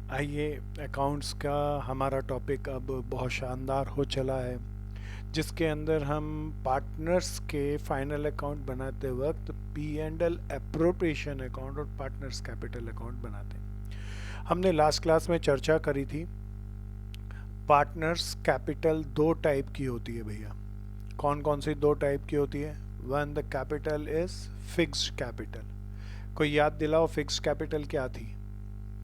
आइए, अकाउंट्स का हमारा टॉपिक अब बहुत शानदार हो चला है, जिसके अंदर हम पार्टनर्स के फाइनल अकाउंट बनाते वक्त P and L appropriation account और पार्टनर्स कैपिटल अकाउंट बनाते हैं। हमने लास्ट क्लास में चर्चा करी थी, पार्टनर्स कैपिटल दो टाइप की होती है भैया। कौन कौन सी दो टाइप की होती है? One, the capital is fixed capital. कोई याद दिलाओ, फिक्स्ड कैपिटल क्या थी?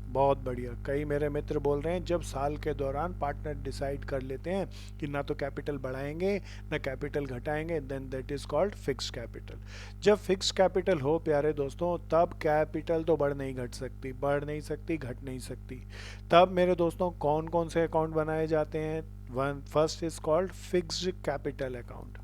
बहुत बढ़िया। कई मेरे मित्र बोल रहे हैं जब साल के दौरान पार्टनर डिसाइड कर लेते हैं कि ना तो कैपिटल बढ़ाएंगे ना कैपिटल घटाएंगे, then that is called fixed capital. जब फिक्स्ड कैपिटल हो प्यारे दोस्तों, तब कैपिटल तो बढ़ नहीं घट सकती, बढ़ नहीं सकती, घट नहीं सकती। तब मेरे दोस्तों कौन कौन से अकाउंट बनाए जाते हैं? One, first is called fixed capital account,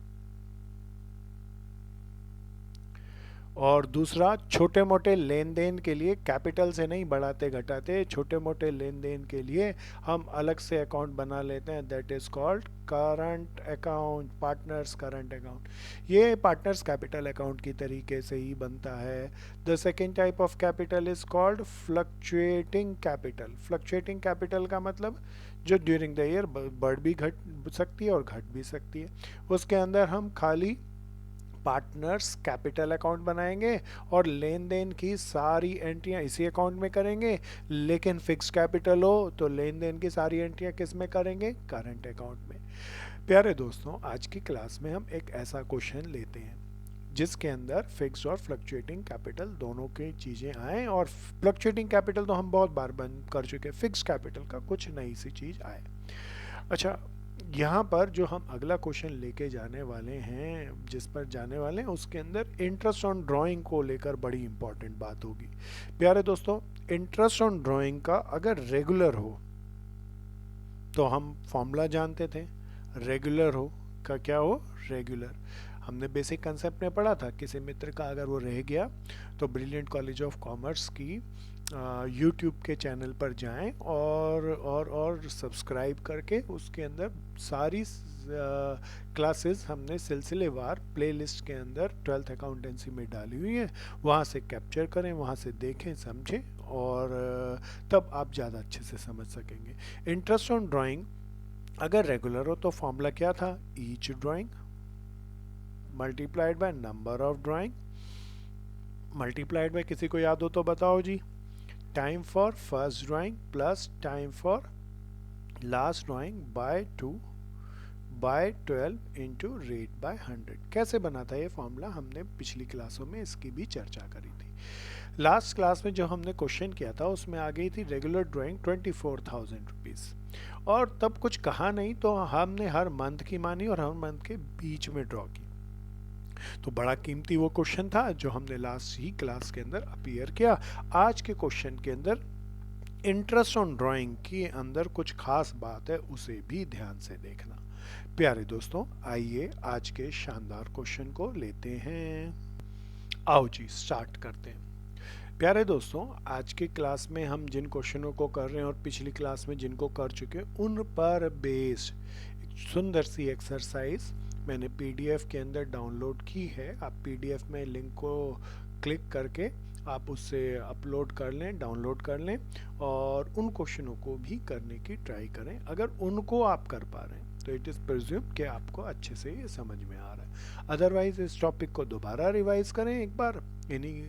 और दूसरा छोटे मोटे लेन देन के लिए, कैपिटल से नहीं बढ़ाते घटाते, छोटे मोटे लेन देन के लिए हम अलग से अकाउंट बना लेते हैं, that is called current account, partners current account. ये पार्टनर्स कैपिटल अकाउंट की तरीके से ही बनता है। The second type of capital is called fluctuating capital. Fluctuating capital का मतलब जो ड्यूरिंग द ईयर बढ़ भी घट सकती है और घट भी सकती है। उसके अंदर हम खाली पार्टनर्स कैपिटल अकाउंट बनाएंगे और लेन देन की सारी एंट्रियां इसी अकाउंट में करेंगे। लेकिन फिक्स कैपिटल हो तो लेन देन की सारी एंट्रियां किस में करेंगे? करंट अकाउंट में। प्यारे दोस्तों, आज की क्लास में हम एक ऐसा क्वेश्चन लेते हैं जिसके अंदर फिक्स और फ्लक्चुएटिंग कैपिटल दोनों की चीज़ें आए, और फ्लक्चुएटिंग कैपिटल तो हम बहुत बार बंद कर चुके हैं, फिक्स कैपिटल का कुछ नई सी चीज़ आए। अच्छा, यहाँ पर जो हम अगला क्वेश्चन लेके जाने वाले हैं, जिस पर जाने वाले हैं, उसके अंदर इंटरेस्ट ऑन ड्राइंग को लेकर बड़ी इंपॉर्टेंट बात होगी। प्यारे दोस्तों, इंटरेस्ट ऑन ड्राइंग का अगर रेगुलर हो तो हम फॉर्मूला जानते थे, रेगुलर हो का क्या हो? रेगुलर। हमने बेसिक कंसेप्ट में पढ़ा था, किसी मित्र का अगर वो रह गया तो ब्रिलियंट कॉलेज ऑफ कॉमर्स की यूट्यूब के चैनल पर जाएं और सब्सक्राइब करके उसके अंदर सारी क्लासेस हमने सिलसिलेवार प्लेलिस्ट के अंदर 12th अकाउंटेंसी में डाली हुई है। वहाँ से कैप्चर करें, वहाँ से देखें, समझें, और तब आप ज़्यादा अच्छे से समझ सकेंगे। इंटरेस्ट ऑन ड्राइंग अगर रेगुलर हो तो फॉर्मूला क्या था? Each drawing multiplied by number of drawing, multiplied by, किसी को याद हो तो बताओ जी, time for first drawing plus time for last drawing by 2 by 12 into rate by 100। कैसे बना था ये फॉर्मूला? हमने पिछली क्लासों में इसकी भी चर्चा करी थी। लास्ट क्लास में जो हमने क्वेश्चन किया था उसमें आ गई थी रेगुलर ड्राइंग 24,000 रुपीज़, और तब कुछ कहा नहीं तो हमने हर मंथ की मानी और हर मंथ के बीच में ड्रॉ की। तो बड़ा कीमती वो क्वेश्चन था जो हमने लास्ट ही क्लास के अंदर अपीयर किया। आज के क्वेश्चन के अंदर इंटरेस्ट ऑन ड्राइंग के अंदर कुछ खास बात है, उसे भी ध्यान से देखना। प्यारे दोस्तों, आइए आज के शानदार क्वेश्चन को लेते हैं। आओ जी, स्टार्ट करते हैं। प्यारे दोस्तों, आज की क्लास में हम जिन क्वेश्चनों को कर रहे हैं और पिछली क्लास में जिनको कर चुके हैं, उन पर बेस्ड एक सुंदर सी एक्सरसाइज मैंने पीडीएफ के अंदर डाउनलोड की है। आप पीडीएफ में लिंक को क्लिक करके आप उससे अपलोड कर लें, डाउनलोड कर लें, और उन क्वेश्चनों को भी करने की ट्राई करें। अगर उनको आप कर पा रहे हैं तो इट इज़ प्रिज्यूम कि आपको अच्छे से ये समझ में आ रहा है। अदरवाइज इस टॉपिक को दोबारा रिवाइज करें एक बार इन्हीं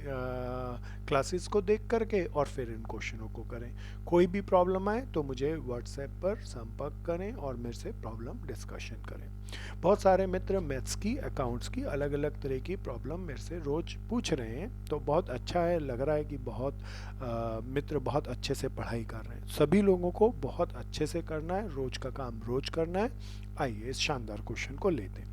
क्लासेस को देख करके, और फिर इन क्वेश्चनों को करें। कोई भी प्रॉब्लम आए तो मुझे व्हाट्सएप पर संपर्क करें और मेरे से प्रॉब्लम डिस्कशन करें। बहुत सारे मित्र मैथ्स की, अकाउंट्स की अलग अलग तरह की प्रॉब्लम मेरे से रोज पूछ रहे हैं, तो बहुत अच्छा है, लग रहा है कि बहुत मित्र बहुत अच्छे से पढ़ाई कर रहे हैं। सभी लोगों को बहुत अच्छे से करना है, रोज का काम रोज करना है। आइए इस शानदार क्वेश्चन को लेते हैं।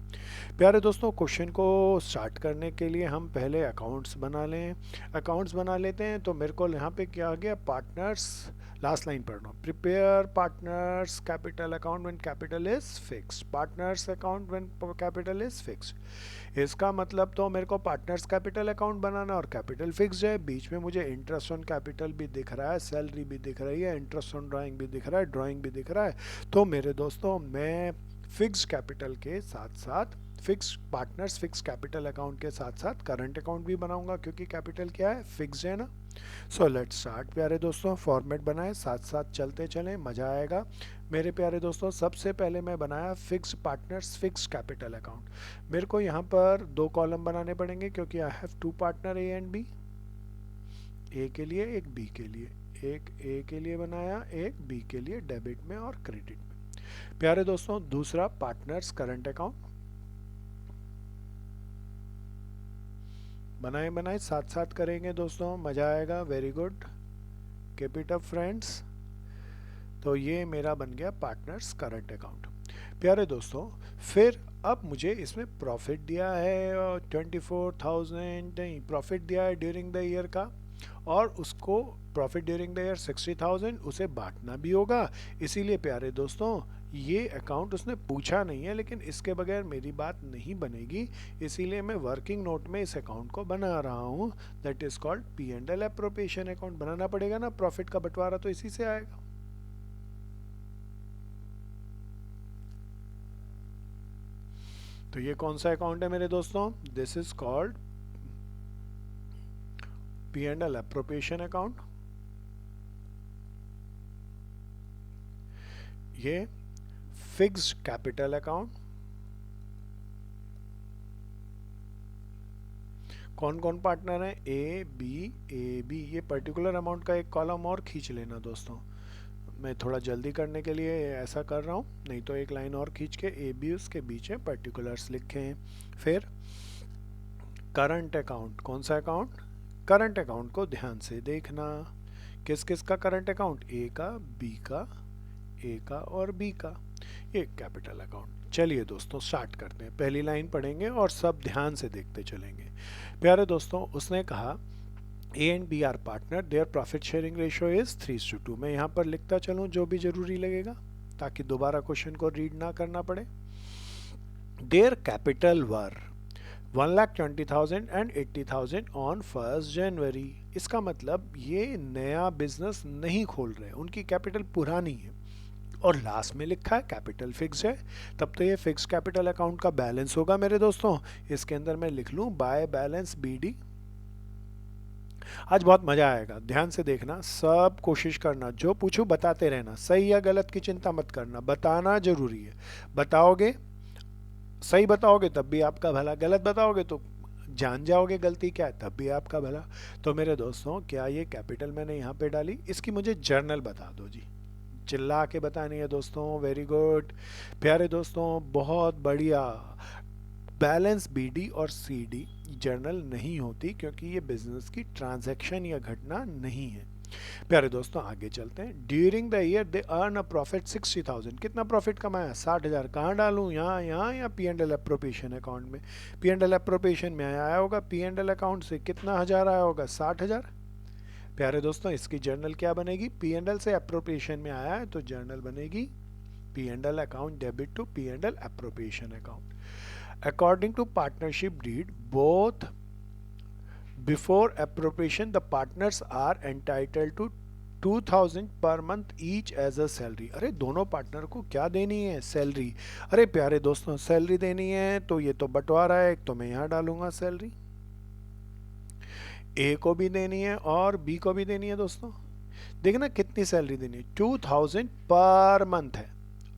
प्यारे दोस्तों, क्वेश्चन को स्टार्ट करने के लिए हम पहले अकाउंट्स बना लें। अकाउंट्स बना लेते हैं तो मेरे को यहाँ पे क्या आ गया? पार्टनर्स, लास्ट लाइन पढ़ रहा हूँ, prepare partners capital account when capital is fixed, partners account when capital is fixed. इसका मतलब तो मेरे को पार्टनर्स कैपिटल अकाउंट बनाना और कैपिटल फिक्स्ड है। बीच में मुझे इंटरेस्ट ऑन कैपिटल भी दिख रहा है, सैलरी भी दिख रही है, इंटरेस्ट ऑन ड्राइंग भी दिख रहा है, ड्राइंग भी दिख रहा है। तो मेरे दोस्तों, मैं फिक्स कैपिटल के साथ साथ fix partners fix capital account के साथ साथ करंट अकाउंट भी बनाऊंगा, क्योंकि कैपिटल क्या है? फिक्स है ना। सो लेट्स स्टार्ट प्यारे दोस्तों। फॉर्मेट बनाए, साथ साथ चलते चलें, मज़ा आएगा मेरे प्यारे दोस्तों। सबसे पहले मैं बनाया fix partners fix capital account. मेरे को यहाँ पर दो कॉलम बनाने पड़ेंगे क्योंकि I have two partner A and B. A के लिए, एक बी के लिए। एक ए के लिए बनाया, एक बी के लिए, डेबिट में और क्रेडिट में। प्यारे दोस्तों दूसरा पार्टनर्स करंट अकाउंट बनाए बनाए साथ साथ करेंगे दोस्तों, मज़ा आएगा। Very good, keep it up friends. तो ये मेरा बन गया पार्टनर्स करंट अकाउंट। प्यारे दोस्तों फिर अब मुझे इसमें प्रॉफिट दिया है 24,000, नहीं प्रॉफिट दिया है ड्यूरिंग द ईयर का, और उसको प्रॉफिट ड्यूरिंग द ईयर 60,000 उसे बांटना भी होगा। इसीलिए प्यारे दोस्तों ये अकाउंट उसने पूछा नहीं है, लेकिन इसके बगैर मेरी बात नहीं बनेगी, इसीलिए मैं वर्किंग नोट में इस अकाउंट को बना रहा हूँ। That is called P and L appropriation account. बनाना पड़ेगा ना, प्रॉफिट का बंटवारा तो इसी से आएगा। तो ये कौन सा अकाउंट है मेरे दोस्तों? This is called P and L appropriation account. ये फिक्स्ड कैपिटल अकाउंट। कौन कौन पार्टनर है? A B. ये पर्टिकुलर अमाउंट का एक कॉलम और खींच लेना दोस्तों। मैं थोड़ा जल्दी करने के लिए ऐसा कर रहा हूँ, नहीं तो एक लाइन और खींच के ए बी उसके बीच में पर्टिकुलर्स लिखे हैं। फिर करंट अकाउंट, कौन सा अकाउंट? करंट अकाउंट को ध्यान से देखना। किस किस का करंट अकाउंट? ए का, बी का, ए का और बी का। ये कैपिटल अकाउंट। चलिए दोस्तों स्टार्ट करते हैं। पहली लाइन पढ़ेंगे और सब ध्यान से देखते चलेंगे। प्यारे दोस्तों उसने कहा A and B are partner, their profit sharing ratio is 3:2। मैं यहाँ पर लिखता चलूँ जो भी जरूरी लगेगा ताकि दोबारा क्वेश्चन को रीड ना करना पड़े। Their capital were 1,20,000 and 80,000 on 1 जनवरी। इसका मतलब ये नया बिजनेस नहीं खोल रहे, उनकी कैपिटल पुरानी है। और लास्ट में लिखा है कैपिटल फिक्स है, तब तो ये फिक्स कैपिटल अकाउंट का बैलेंस होगा मेरे दोस्तों। इसके अंदर मैं लिख लूं बाय बैलेंस बीडी। आज बहुत मजा आएगा, ध्यान से देखना, सब कोशिश करना, जो पूछूं बताते रहना, सही या गलत की चिंता मत करना, बताना जरूरी है। बताओगे, सही बताओगे तब भी आपका भला, गलत बताओगे तो जान जाओगे गलती क्या है तब भी आपका भला। तो मेरे दोस्तों क्या ये कैपिटल मैंने यहाँ पे डाली, इसकी मुझे जर्नल बता दो जी, चिल्ला के बतानी है दोस्तों। वेरी गुड प्यारे दोस्तों, बहुत बढ़िया। बैलेंस बीडी और सीडी जर्नल नहीं होती क्योंकि ये बिजनेस की ट्रांजैक्शन या घटना नहीं है। प्यारे दोस्तों आगे चलते हैं। During the year they earn a profit 60,000। कितना प्रॉफिट कमाया? 60,000। कहाँ डालूं, यहाँ यहाँ या P and L appropriation account में? पी एंड एल एप्रोप्रिएशन में आया होगा, पी एंड एल अकाउंट से कितना हजार आया होगा? 60,000। प्यारे दोस्तों इसकी जर्नल क्या बनेगी? पी एंड एल से एप्रोप्रिएशन में आया है तो जर्नल बनेगी P and L account debit to P and L appropriation account. According to partnership deed both before appropriation the partners are entitled to 2,000 per month each as a salary. अरे दोनों partner को क्या देनी है? Salary. अरे प्यारे दोस्तों salary देनी है तो ये तो बंटवारा है, एक तो मैं यहाँ डालूंगा सैलरी। ए को भी देनी है और बी को भी देनी है दोस्तों। देखना कितनी सैलरी देनी है, 2,000 पर मंथ है।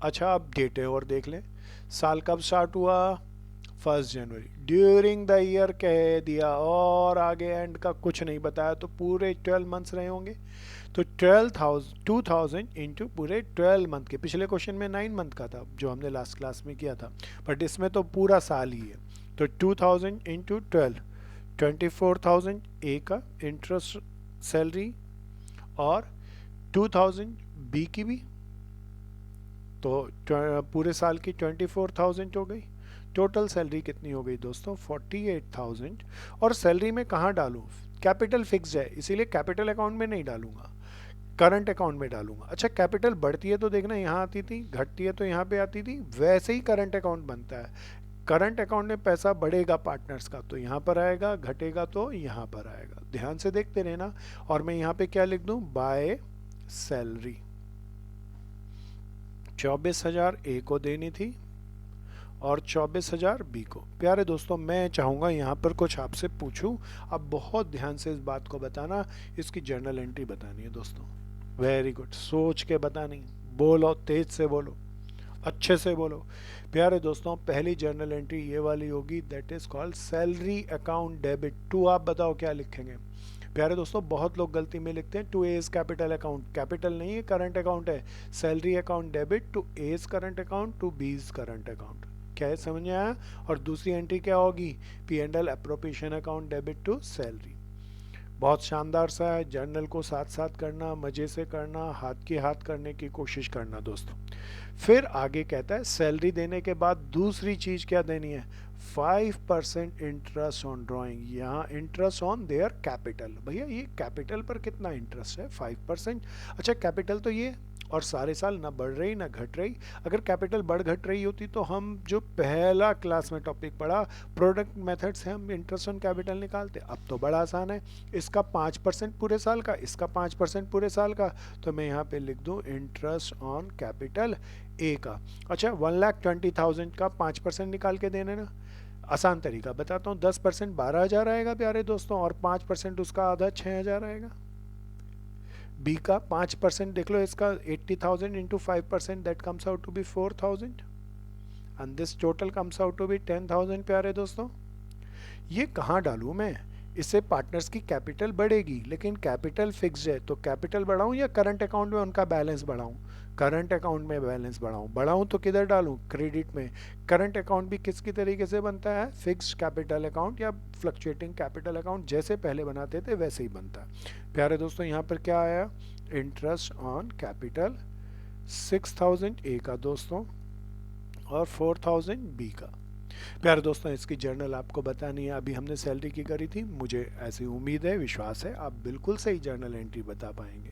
अच्छा अब डेट और देख लें, साल कब स्टार्ट हुआ? 1 जनवरी। ड्यूरिंग द ईयर कह दिया और आगे एंड का कुछ नहीं बताया, तो पूरे 12 मंथ्स रहे होंगे। तो 2,000 इंटू पूरे 12 मंथ के। पिछले क्वेश्चन में 9 मंथ का था जो हमने लास्ट क्लास में किया था, बट इसमें तो पूरा साल ही है। तो 2,000 इंटू 12, 24,000 ए का इंटरेस्ट सैलरी और 2,000 बी की भी, तो पूरे साल की 24,000 हो गई। टोटल सैलरी कितनी हो गई दोस्तों? 48,000। और सैलरी में कहाँ डालूं? कैपिटल फिक्स्ड है इसीलिए कैपिटल अकाउंट में नहीं डालूंगा, करंट अकाउंट में डालूंगा। अच्छा कैपिटल बढ़ती है तो देखना यहाँ आती थी, घटती है तो यहाँ पे आती थी, वैसे ही करंट अकाउंट बनता है। करंट अकाउंट में पैसा बढ़ेगा पार्टनर्स का तो यहाँ पर आएगा, घटेगा तो यहाँ पर आएगा। ध्यान से देखते रहना। और मैं यहाँ पे क्या लिख दूं? By salary. 24,000 ए को देनी थी और 24,000 बी को। प्यारे दोस्तों, मैं चाहूँगा यहाँ पर कुछ आपसे पूछूं, अब बहुत ध्यान से इस बात को बताना, इसकी जर्नल एंट्री बतानी है दोस्तों। वेरी गुड, सोच के बतानी, बोलो, तेज से बोलो, अच्छे से बोलो। प्यारे दोस्तों, पहली जर्नल एंट्री ये वाली होगी, that is called salary account debit to. आप बताओ क्या लिखेंगे। प्यारे दोस्तों, बहुत लोग गलती में लिखते हैं to A's capital account, capital नहीं है, करंट अकाउंट है। Salary account debit to A's current account to B's current account. क्या है, समझ में आया? और दूसरी एंट्री क्या होगी, P and L appropriation account debit to salary. बहुत शानदार सा है, जर्नल को साथ साथ करना, मजे से करना, हाथ के हाथ करने की कोशिश करना दोस्तों। फिर आगे कहता है सैलरी देने के बाद दूसरी चीज क्या देनी है, 5% इंटरेस्ट ऑन ड्राइंग। यहाँ इंटरेस्ट ऑन देयर कैपिटल। भैया ये कैपिटल पर कितना इंटरेस्ट है, 5%। अच्छा, कैपिटल तो ये और सारे साल ना बढ़ रही ना घट रही। अगर कैपिटल बढ़ घट रही होती तो हम जो पहला क्लास में टॉपिक पढ़ा प्रोडक्ट मेथड से हम इंटरेस्ट ऑन कैपिटल निकालते। अब तो बड़ा आसान है, इसका 5% पूरे साल का, इसका 5% पूरे साल का, तो मैं यहाँ पे लिख दूँ इंटरेस्ट ऑन कैपिटल ए का। अच्छा, 1,20,000 का 5% निकाल के देने ना, आसान तरीका बताता हूँ। 10% 12,000 आएगा प्यारे दोस्तों, और 5% उसका आधा 6,000 आएगा। बी का 5% देख लो, इसका 80,000 into 5%, that comes out to be 4,000 and this total comes out to be 10,000। प्यारे दोस्तों, ये कहाँ डालूँ मैं, इससे पार्टनर्स की कैपिटल बढ़ेगी, लेकिन कैपिटल फिक्स्ड है, तो कैपिटल बढ़ाऊँ या करंट अकाउंट में उनका बैलेंस बढ़ाऊँ? करंट अकाउंट में बैलेंस बढ़ाऊँ तो किधर डालूँ, क्रेडिट में। करंट अकाउंट भी किसकी तरीके से बनता है, फिक्स्ड कैपिटल अकाउंट या फ्लक्चुएटिंग कैपिटल अकाउंट, जैसे पहले बनाते थे वैसे ही बनता है। प्यारे दोस्तों, यहाँ पर क्या आया, इंटरेस्ट ऑन कैपिटल 6,000 ए का दोस्तों और 4,000 बी का। प्यारे दोस्तों, इसकी जर्नल आपको बतानी है। अभी हमने सैलरी की करी थी, मुझे ऐसी उम्मीद है, विश्वास है, आप बिल्कुल सही जर्नल एंट्री बता पाएंगे।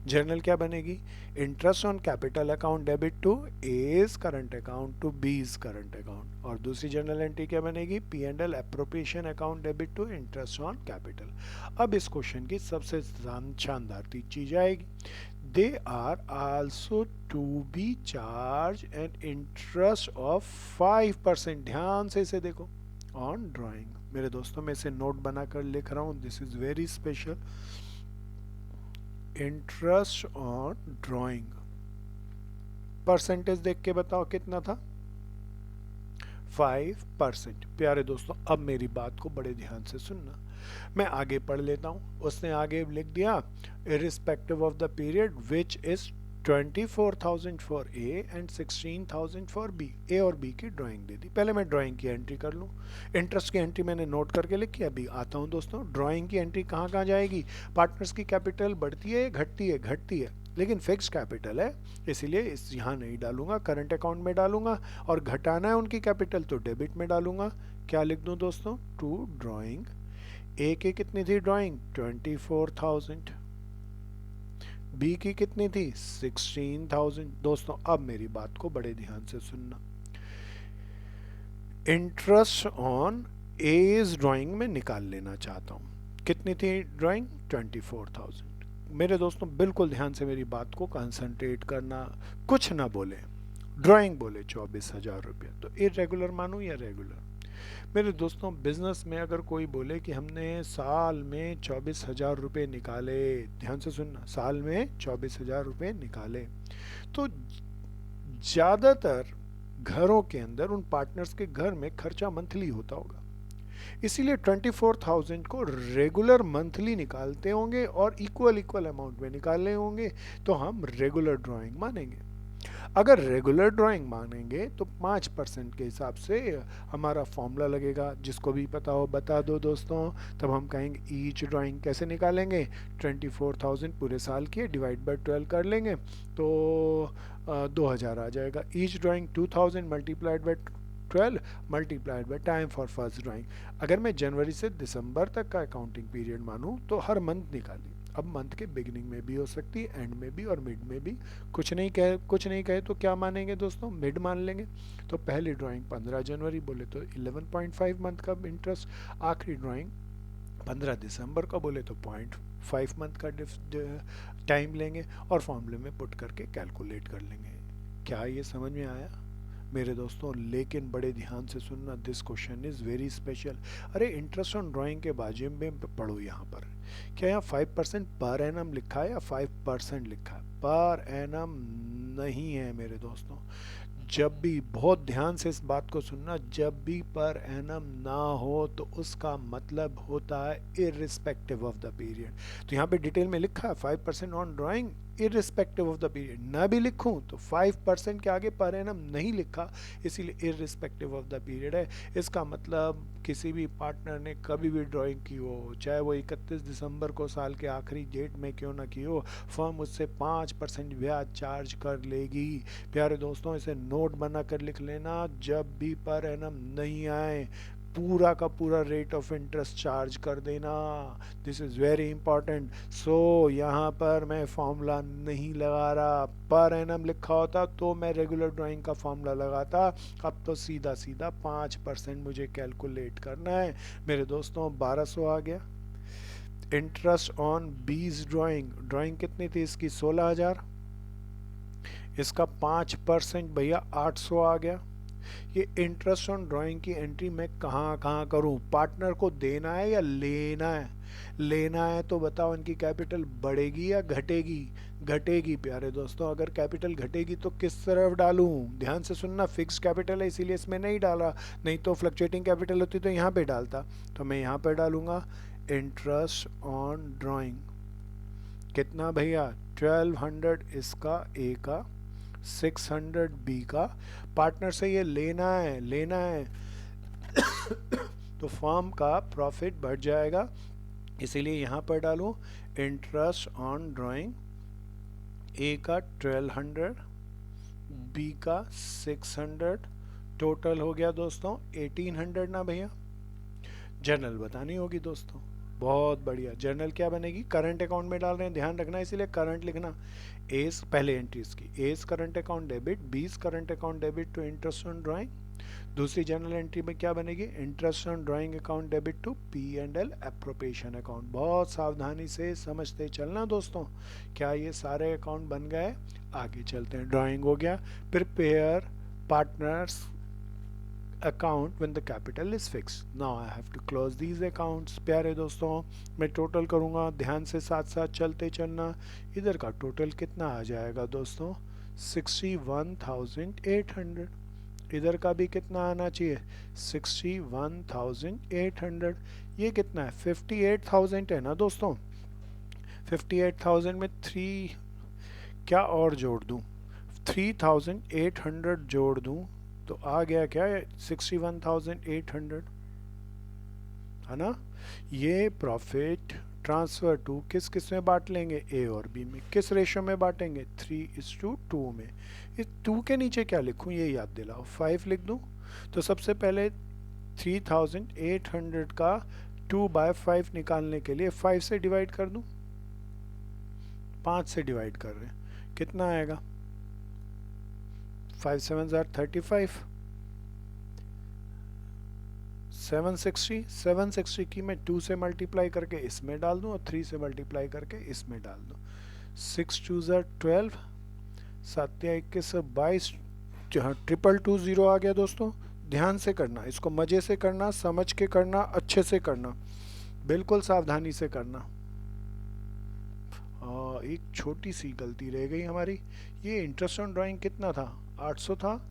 जर्नल क्या बनेगी, interest on capital account debit to A's current account to B's current account. और दूसरी जर्नल एंट्री क्या बनेगी, P and L appropriation account debit to interest on capital. अब इस क्वेश्चन की सबसे शानदार चीज आएगी, they are also to be charged an interest of 5%। ध्यान से इसे देखो, ऑन ड्राइंग। मेरे दोस्तों, मैं इसे नोट बनाकर लिख रहा हूं, this is very special. Interest on drawing, percentage देख के बताओ कितना था, 5%। प्यारे दोस्तों, अब मेरी बात को बड़े ध्यान से सुनना, मैं आगे पढ़ लेता हूं। उसने आगे लिख दिया, irrespective of the period which is 24,000 for A and 16,000 for B. A और बी की ड्राइंग दे दी। पहले मैं ड्राइंग की एंट्री कर लूं, इंटरेस्ट की एंट्री मैंने नोट करके लिखी। अभी आता हूं दोस्तों, ड्राइंग की एंट्री कहाँ कहाँ जाएगी, पार्टनर्स की कैपिटल बढ़ती है घटती है, घटती है, लेकिन फिक्स कैपिटल है, इसीलिए इस यहाँ नहीं डालूंगा, करंट अकाउंट में डालूंगा। और घटाना है उनकी कैपिटल तो डेबिट में डालूंगा। क्या लिख दूं दोस्तों, टू ड्राइंग। ए की कितनी थी ड्राइंग, 24,000, बी की कितनी थी, 16,000। दोस्तों, अब मेरी बात को बड़े ध्यान से सुनना, इंटरेस्ट ऑन एज ड्राइंग में निकाल लेना चाहता हूं। कितनी थी ड्राइंग, 24,000। मेरे दोस्तों, बिल्कुल ध्यान से मेरी बात को कंसंट्रेट करना, कुछ ना बोले, ड्राइंग बोले 24,000 रुपये, तो इरेगुलर मानूं या रेगुलर। मेरे दोस्तों, बिजनेस में अगर कोई बोले कि हमने साल में 24,000 रुपये निकाले, ध्यान से सुनना, साल में 24,000 रुपये निकाले, तो ज़्यादातर घरों के अंदर उन पार्टनर्स के घर में खर्चा मंथली होता होगा, इसीलिए 24,000 को रेगुलर मंथली निकालते होंगे और इक्वल अमाउंट में निकाले होंगे, तो हम रेगुलर ड्राइंग मानेंगे। अगर रेगुलर ड्राइंग मानेंगे तो 5% के हिसाब से हमारा फॉर्मूला लगेगा, जिसको भी पता हो बता दो दोस्तों। तब हम कहेंगे ईच ड्राइंग कैसे निकालेंगे, 24,000 पूरे साल की डिवाइड बाय 12 कर लेंगे तो 2,000 आ जाएगा। Each drawing 2,000 multiplied by 12 multiplied by time for first drawing. अगर मैं जनवरी से दिसंबर तक का अकाउंटिंग पीरियड मानूं तो हर मंथ निकाली। अब मंथ के बिगिनिंग में भी हो सकती है, एंड में भी और मिड में भी। कुछ नहीं कहे तो क्या मानेंगे दोस्तों, मिड मान लेंगे। तो पहली ड्राइंग 15 जनवरी बोले तो 11.5 मंथ का इंटरेस्ट, आखिरी ड्राइंग 15 दिसंबर का बोले तो 0.5 मंथ का टाइम लेंगे और फॉर्मूले में पुट करके कैलकुलेट कर लेंगे। क्या ये समझ में आया? मेरे दोस्तों, लेकिन बड़े ध्यान से सुनना, this question is very special. अरे इंटरेस्ट ऑन ड्राइंग के बारे में पढ़ो यहाँ पर। क्या यहाँ 5% पर एनम लिखा है या 5% लिखा है? पर एनम नहीं है मेरे दोस्तों। जब भी, बहुत ध्यान से इस बात को सुनना, जब भी पर एनम ना हो तो उसका मतलब होता है इररिस्पेक्टिव ऑफ द पीरियड। तो यहाँ पे डिटेल में लिखा है 5% on drawing irrespective of the period, ना भी लिखूं तो 5% के आगे पर एनम नहीं लिखा, इसीलिए इररिस्पेक्टिव ऑफ द पीरियड है। इसका मतलब किसी भी पार्टनर ने कभी भी ड्राइंग की हो, चाहे वो 31 दिसंबर को साल के आखिरी डेट में क्यों ना की हो, फर्म उससे 5% ब्याज चार्ज कर लेगी। प्यारे दोस्तों, इसे नोट बना कर लिख लेना, जब भी पर एनम नहीं आए पूरा का पूरा रेट ऑफ इंटरेस्ट चार्ज कर देना। This is very important. So यहाँ पर मैं फॉर्मूला नहीं लगा रहा, पर एनम लिखा होता तो मैं रेगुलर ड्राइंग का फॉर्मूला लगाता। अब तो सीधा सीधा 5% मुझे कैलकुलेट करना है। मेरे दोस्तों 1200 आ गया। इंटरेस्ट ऑन बीज ड्राइंग, ड्राइंग कितनी थी इसकी? 16,000। इसका 5% भैया 800 आ गया। ये इंटरेस्ट ऑन ड्राइंग की एंट्री मैं कहाँ कहाँ करूँ? पार्टनर को देना है या लेना है? लेना है तो बताओ, इनकी कैपिटल बढ़ेगी या घटेगी? घटेगी प्यारे दोस्तों। अगर कैपिटल घटेगी तो किस तरफ डालूं? ध्यान से सुनना, फिक्स कैपिटल है इसीलिए इसमें नहीं डाला, नहीं तो फ्लक्चुएटिंग कैपिटल होती तो यहाँ पे डालता। तो मैं यहाँ पे डालूंगा इंटरेस्ट ऑन ड्राइंग। कितना भैया? 1200 इसका ए का, 600 बी का। पार्टनर से ये लेना है, लेना है तो फर्म का प्रॉफिट बढ़ जाएगा, इसीलिए यहाँ पर डालूँ इंटरेस्ट ऑन ड्राइंग। ए का 1200, बी का 600, टोटल हो गया दोस्तों 1800 ना भैया। जर्नल बतानी होगी दोस्तों। बहुत बढ़िया। जर्नल क्या बनेगी? करंट अकाउंट में डाल रहे हैं, ध्यान रखना, इसीलिए करंट लिखना। एस पहले एंट्रीज की, A's current account debit, B's current account debit to interest on drawing. दूसरी जर्नल एंट्री में क्या बनेगी? Interest on drawing account debit to P and L appropriation account. बहुत सावधानी से समझते चलना दोस्तों। क्या ये सारे अकाउंट बन गए? आगे चलते हैं। ड्राइंग हो गया। Prepare partners account when the capital is fixed. Now I have to close these accounts. प्यारे दोस्तों, मैं टोटल करूँगा, ध्यान से साथ साथ चलते चलना। इधर का टोटल कितना आ जाएगा दोस्तों? 61,800। इधर का भी कितना आना चाहिए? 61,800। ये कितना है? 58,000 है ना दोस्तों। 58,000 में 3 क्या और जोड़ दूँ? 3,800 जोड़ दूँ तो आ गया क्या? 61,800 है ना। ये प्रॉफिट ट्रांसफर टू किस किस में बांट लेंगे? ए और बी में। किस रेशो में बांटेंगे? 3:2 में। इस 2 के नीचे क्या लिखूं ये याद दिलाओ। 5 लिख दूं। तो सबसे पहले 3,800 का 2/5 निकालने के लिए 5 से डिवाइड कर दूं। 5 से डिवाइड कर रहे हैं, कितना आएगा? 5 7 35, 760 की मैं 2 से मल्टीप्लाई करके इसमें डाल दूं और 3 से मल्टीप्लाई करके इसमें डाल दूं। 6 2 12, 7 21 22, जहाँ 220 आ गया दोस्तों। ध्यान से करना, इसको मज़े से करना, समझ के करना, अच्छे से करना, बिल्कुल सावधानी से करना। एक छोटी सी गलती रह गई हमारी। ये इंटरेस्ट ऑन ड्राइंग कितना था? 800 था।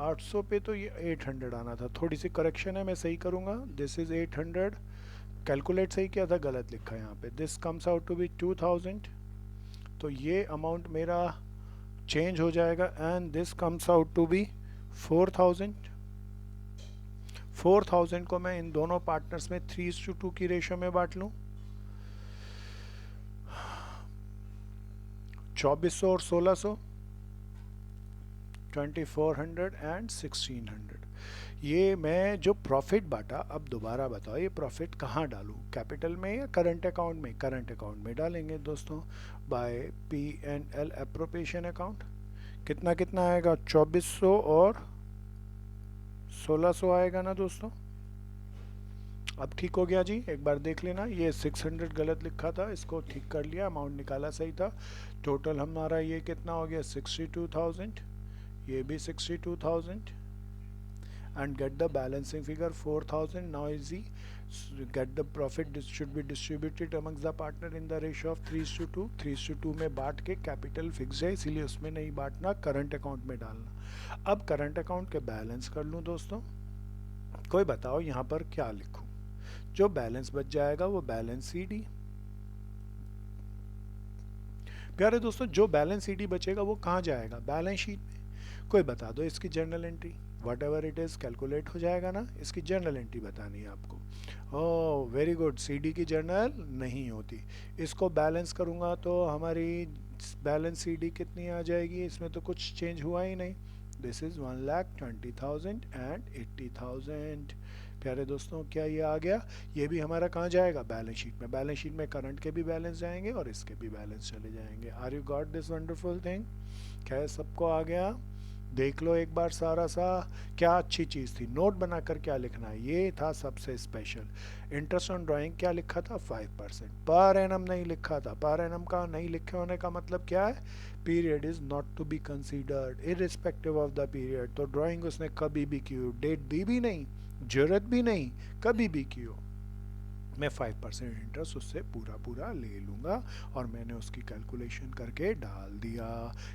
800 पे तो ये 800 आना था। थोड़ी सी करेक्शन है, मैं सही करूँगा। This is 800। कैलकुलेट सही किया था, गलत लिखा है यहाँ पे। This comes out to be 2000। तो ये अमाउंट मेरा चेंज हो जाएगा and this comes out to be 4000। 4000 को मैं इन दोनों पार्टनर्स में 3:2 की रेशो में बांट लूँ। 2400 और 1600, 2400 एंड 1600। ये मैं जो प्रॉफिट बांटा, अब दोबारा बताओ ये प्रॉफिट कहाँ डालूँ? कैपिटल में या करंट अकाउंट में? करंट अकाउंट में डालेंगे दोस्तों, by P and L appropriation account. कितना कितना आएगा? 2400 और 1600 आएगा ना दोस्तों। अब ठीक हो गया जी, एक बार देख लेना। ये 600 गलत लिखा था, इसको ठीक कर लिया, अमाउंट निकाला सही था। टोटल हमारा ये कितना हो गया? 62,000। ये भी 62,000 and get the balancing figure 4,000. Now easy, get the profit should be distributed amongst the partner in the ratio of 3:2. 3:2 में बांट के, कैपिटल फिक्स है इसीलिए उसमें नहीं बांटना, करंट अकाउंट में डालना। अब करंट अकाउंट के बैलेंस कर लूँ दोस्तों, कोई बताओ यहाँ पर क्या लिखूँ? जो बैलेंस बच जाएगा वो बैलेंस सीडी। प्यारे दोस्तों जो बैलेंस सीडी बचेगा वो कहाँ जाएगा? बैलेंस शीट में। कोई बता दो इसकी journal entry, what ever it is calculate हो जाएगा ना। इसकी जर्नल एंट्री बतानी है आपको। ओह वेरी गुड, सीडी की जर्नल नहीं होती। इसको बैलेंस करूँगा तो हमारी बैलेंस सीडी कितनी आ जाएगी? इसमें तो कुछ चेंज हुआ ही नहीं। This is 1,20,000 and 80,000। प्यारे दोस्तों क्या ये आ गया? ये भी हमारा कहाँ जाएगा? बैलेंस शीट में। बैलेंस शीट में करंट के भी बैलेंस जाएंगे और इसके भी बैलेंस चले जाएंगे। Are you got this wonderful thing? क्या है सबको आ गया? देख लो एक बार सारा सा, क्या अच्छी चीज़ थी। नोट बनाकर क्या लिखना है, ये था सबसे स्पेशल। इंटरेस्ट ऑन ड्राइंग क्या लिखा था? 5%। पर एनम नहीं लिखा था। पर एनम का नहीं लिखे होने का मतलब क्या है? Period is not to be considered irrespective of the period. तो ड्राइंग उसने कभी भी की हो, डेट दी भी नहीं, जरूरत भी नहीं, कभी भी की हो, मैं 5% इंटरेस्ट उससे पूरा पूरा ले लूँगा और मैंने उसकी कैलकुलेशन करके डाल दिया।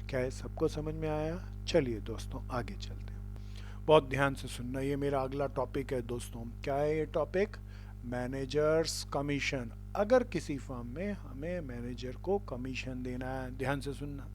क्या है सबको समझ में आया? चलिए दोस्तों आगे चलते हैं। बहुत ध्यान से सुनना, ये मेरा अगला टॉपिक है दोस्तों। क्या है ये टॉपिक? Managers commission. अगर किसी फर्म में हमें मैनेजर को कमीशन देना है, ध्यान से सुनना,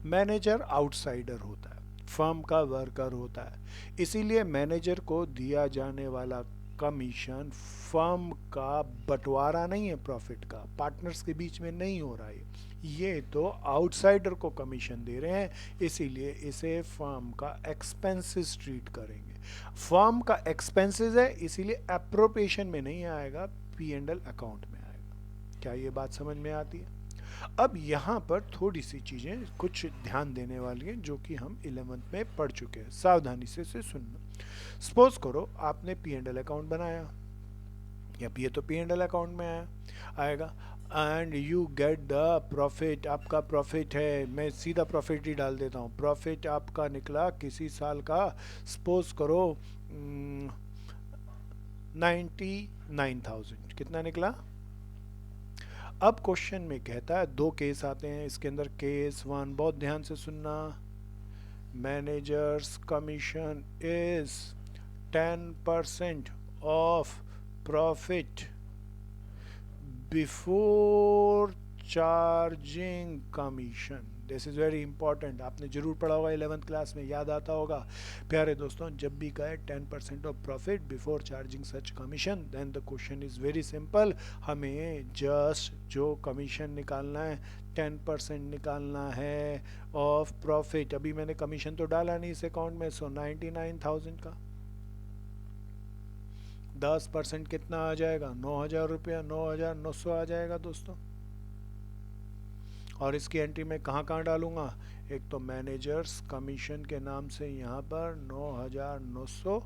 मैनेजर आउटसाइडर होता है, फर्म का वर्कर होता है, इसीलिए मैनेजर को दिया जाने वाला कमीशन फर्म का बंटवारा नहीं है, प्रॉफिट का पार्टनर्स के बीच में नहीं हो रहा है, ये तो आउटसाइडर को कमीशन दे रहे हैं, इसीलिए इसे फर्म का एक्सपेंसेस ट्रीट करेंगे। फर्म का एक्सपेंसेस है इसीलिए एप्रोप्रिएशन में नहीं आएगा, P&L अकाउंट में आएगा। क्या ये बात समझ में आती है? अब यहाँ पर थोड़ी सी चीज़ें कुछ ध्यान देने वाली हैं जो कि हम 11th में पढ़ चुके हैं, सावधानी से सुनना। सपोज करो आपने P&L अकाउंट बनाया, या ये तो P&L अकाउंट में आएगा, and you get the profit. आपका प्रॉफिट है, मैं सीधा प्रॉफिट ही डाल देता हूँ, प्रॉफिट आपका निकला किसी साल का, सपोज करो 99,000। कितना निकला? अब क्वेश्चन में कहता है, दो केस आते हैं इसके अंदर। केस 1, बहुत ध्यान से सुनना, managers commission is 10% of profit before charging commission. This is very important, आपने जरूर पढ़ा होगा 11th क्लास में, याद आता होगा। प्यारे दोस्तों जब भी कहे 10% of profit before charging such commission, then the question is very simple. हमें जस्ट जो कमीशन निकालना है 10% निकालना है ऑफ प्रॉफिट। अभी मैंने कमीशन तो डाला नहीं इस अकाउंट में, सो 99,000 का 10% कितना आ जाएगा? 9,000 रुपया, 9,900 आ जाएगा दोस्तों। और इसकी एंट्री में कहाँ कहाँ डालूंगा? एक तो मैनेजर्स कमीशन के नाम से यहाँ पर 9,900,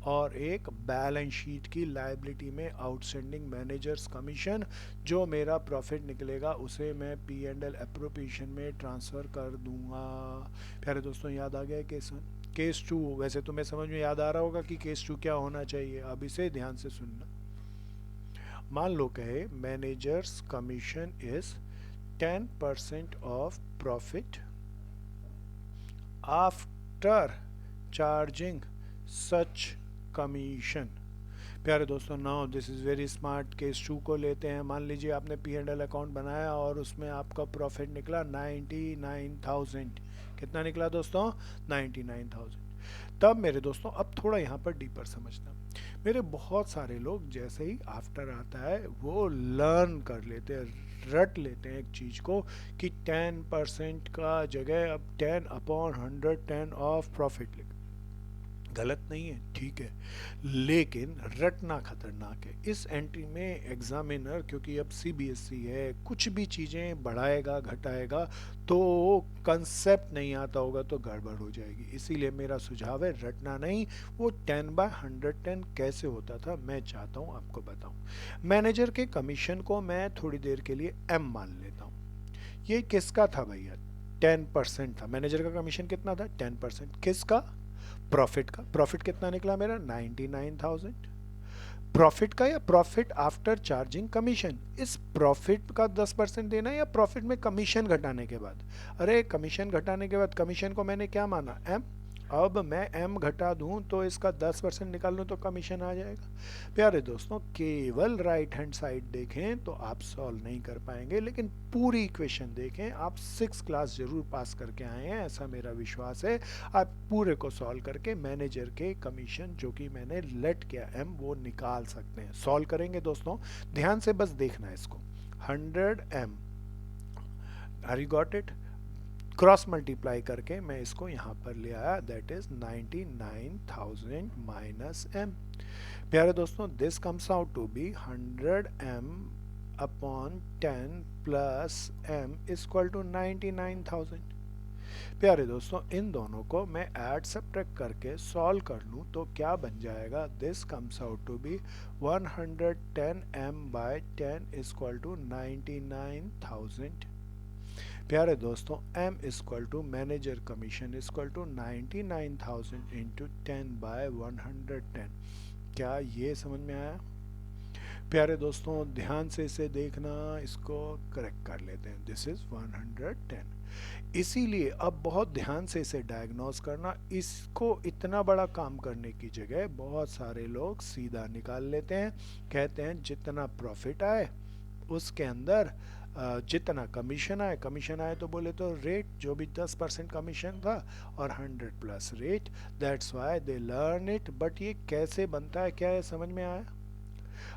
और एक बैलेंस शीट की लायबिलिटी में आउटस्टैंडिंग मैनेजर्स कमीशन, जो मेरा प्रॉफिट निकलेगा उसे मैं P&L एप्रोप्रिएशन में ट्रांसफ़र कर दूंगा। प्यारे दोस्तों याद आ गया केस 1? केस 2 वैसे तुम्हें समझ में याद आ रहा होगा कि केस 2 क्या होना चाहिए, अब इसे ध्यान से सुनना। मान लो कहे managers commission is 10% of profit after charging such commission। प्यारे दोस्तों now this is very smart. Case 2 को लेते हैं। मान लीजिए आपने P&L अकाउंट बनाया और उसमें आपका प्रॉफिट निकला 99,000। कितना निकला दोस्तों? 99,000। तब मेरे दोस्तों अब थोड़ा यहाँ पर डीपर समझना। मेरे बहुत सारे लोग जैसे ही आफ्टर आता है वो लर्न कर लेते हैं, रट लेते हैं एक चीज़ को कि 10% का जगह अब 10/100 10 ऑफ प्रॉफिट लिख। गलत नहीं है, ठीक है, लेकिन रटना खतरनाक है। इस एंट्री में एग्जामिनर, क्योंकि अब CBSE है, कुछ भी चीज़ें बढ़ाएगा घटाएगा तो कंसेप्ट नहीं आता होगा तो गड़बड़ हो जाएगी। इसीलिए मेरा सुझाव है रटना नहीं, वो 10/110 कैसे होता था मैं चाहता हूँ आपको बताऊँ। मैनेजर के कमीशन को मैं थोड़ी देर के लिए M मान लेता हूँ। ये किसका था भैया? 10% था। मैनेजर का कमीशन कितना था? 10%। किसका? प्रॉफिट का। प्रॉफिट कितना निकला मेरा? 99,000। प्रॉफिट का या प्रॉफिट आफ्टर चार्जिंग कमीशन? इस प्रॉफिट का 10% देना या प्रॉफिट में कमीशन घटाने के बाद? अरे कमीशन घटाने के बाद, कमीशन को मैंने क्या माना? एम। अब मैं एम घटा दूं तो इसका 10% निकाल लूं तो कमीशन आ जाएगा। प्यारे दोस्तों, केवल राइट हैंड साइड देखें तो आप सॉल्व नहीं कर पाएंगे, लेकिन पूरी इक्वेशन देखें। आप 6 क्लास जरूर पास करके आए हैं, ऐसा मेरा विश्वास है। आप पूरे को सॉल्व करके मैनेजर के कमीशन जो कि मैंने लेट किया एम, वो निकाल सकते हैं। सॉल्व करेंगे दोस्तों, ध्यान से बस देखना है इसको। 100 m, are you got it? Cross multiply करके मैं इसको यहाँ पर ले आया, दैट इज 99,000 माइनस एम। प्यारे दोस्तों, this comes out to be 100 m upon 10 plus m is equal to 99,000। प्यारे दोस्तों, इन दोनों को मैं ऐड सब्ट्रैक्ट करके सॉल्व कर लूँ तो क्या बन जाएगा? This comes out to be 110 m by 10 is equal to 99,000। प्यारे दोस्तों, m is equal to manager commission is equal to 99,000 into 10 by 110। क्या ये समझ में आया? प्यारे दोस्तों, ध्यान से इसे देखना, इसको करेक्ट कर लेते हैं। This is 110। इसीलिए अब बहुत ध्यान से इसे डायग्नोस करना। इसको इतना बड़ा काम करने की जगह बहुत सारे लोग सीधा निकाल लेते हैं, कहते हैं जितना प्रॉफिट आए उसके अंदर जितना कमीशन आए। कमीशन आए तो बोले तो रेट, जो भी 10% कमीशन था और 100 plus rate, that's why they learn it. But ये कैसे बनता है, क्या है समझ में आया?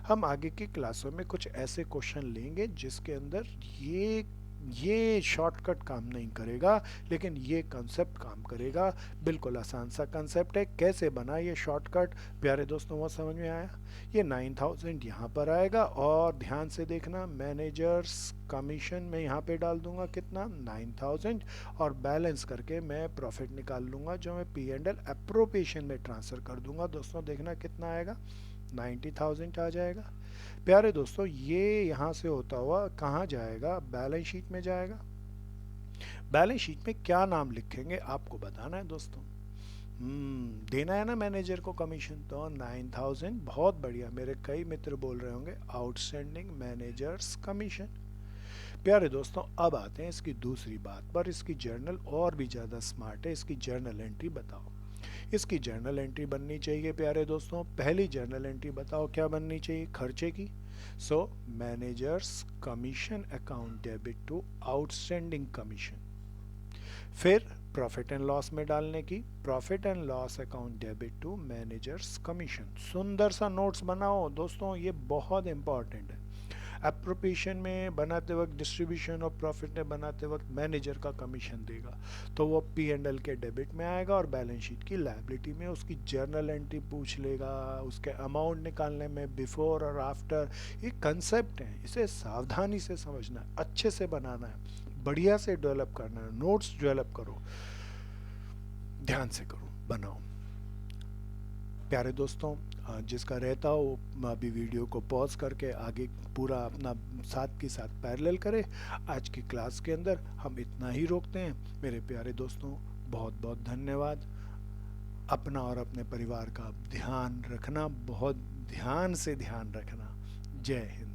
हम आगे की क्लासों में कुछ ऐसे क्वेश्चन लेंगे जिसके अंदर ये शॉर्टकट काम नहीं करेगा, लेकिन ये कंसेप्ट काम करेगा। बिल्कुल आसान सा कंसेप्ट है। कैसे बना ये शॉर्टकट? प्यारे दोस्तों, वो समझ में आया? ये 9,000 यहाँ पर आएगा और ध्यान से देखना, मैनेजर्स कमीशन में यहाँ पे डाल दूंगा कितना? 9,000, और बैलेंस करके मैं प्रॉफिट निकाल लूँगा जो मैं P&L अप्रोप्रिएशन में ट्रांसफ़र कर दूंगा। दोस्तों देखना कितना आएगा? 90,000 आ जाएगा। प्यारे दोस्तों, ये यहाँ से होता हुआ कहाँ जाएगा? बैलेंस शीट में जाएगा। बैलेंस शीट में क्या नाम लिखेंगे आपको बताना है दोस्तों। देना है ना मैनेजर को कमीशन, तो 9,000। बहुत बढ़िया, मेरे कई मित्र बोल रहे होंगे आउटस्टैंडिंग मैनेजर्स कमीशन। प्यारे दोस्तों, अब आते हैं इसकी दूसरी बात पर। इसकी जर्नल और भी ज़्यादा स्मार्ट है। इसकी जर्नल एंट्री बताओ। इसकी जर्नल एंट्री बननी चाहिए प्यारे दोस्तों। पहली जर्नल एंट्री बताओ क्या बननी चाहिए? खर्चे की। So managers commission account debit to outstanding commission. फिर प्रॉफिट एंड लॉस में डालने की, profit and loss account debit to managers commission. सुंदर सा नोट्स बनाओ दोस्तों, ये बहुत इंपॉर्टेंट है। एप्रोप्रिएशन में बनाते वक्त, डिस्ट्रीब्यूशन ऑफ प्रॉफिट में बनाते वक्त मैनेजर का कमीशन देगा तो वो P&L के डेबिट में आएगा और बैलेंस शीट की लायबिलिटी में। उसकी जर्नल एंट्री पूछ लेगा, उसके अमाउंट निकालने में बिफोर और आफ्टर। ये कंसेप्ट है, इसे सावधानी से समझना है, अच्छे से बनाना है, बढ़िया से डेवलप करना है। नोट्स डेवलप करो, ध्यान से करो, बनाओ। प्यारे दोस्तों, जिसका रहता हो अभी वीडियो को पॉज करके आगे पूरा अपना साथ के साथ पैरेलल करे। आज की क्लास के अंदर हम इतना ही रोकते हैं। मेरे प्यारे दोस्तों, बहुत बहुत धन्यवाद। अपना और अपने परिवार का ध्यान रखना, बहुत ध्यान से ध्यान रखना। जय हिंद।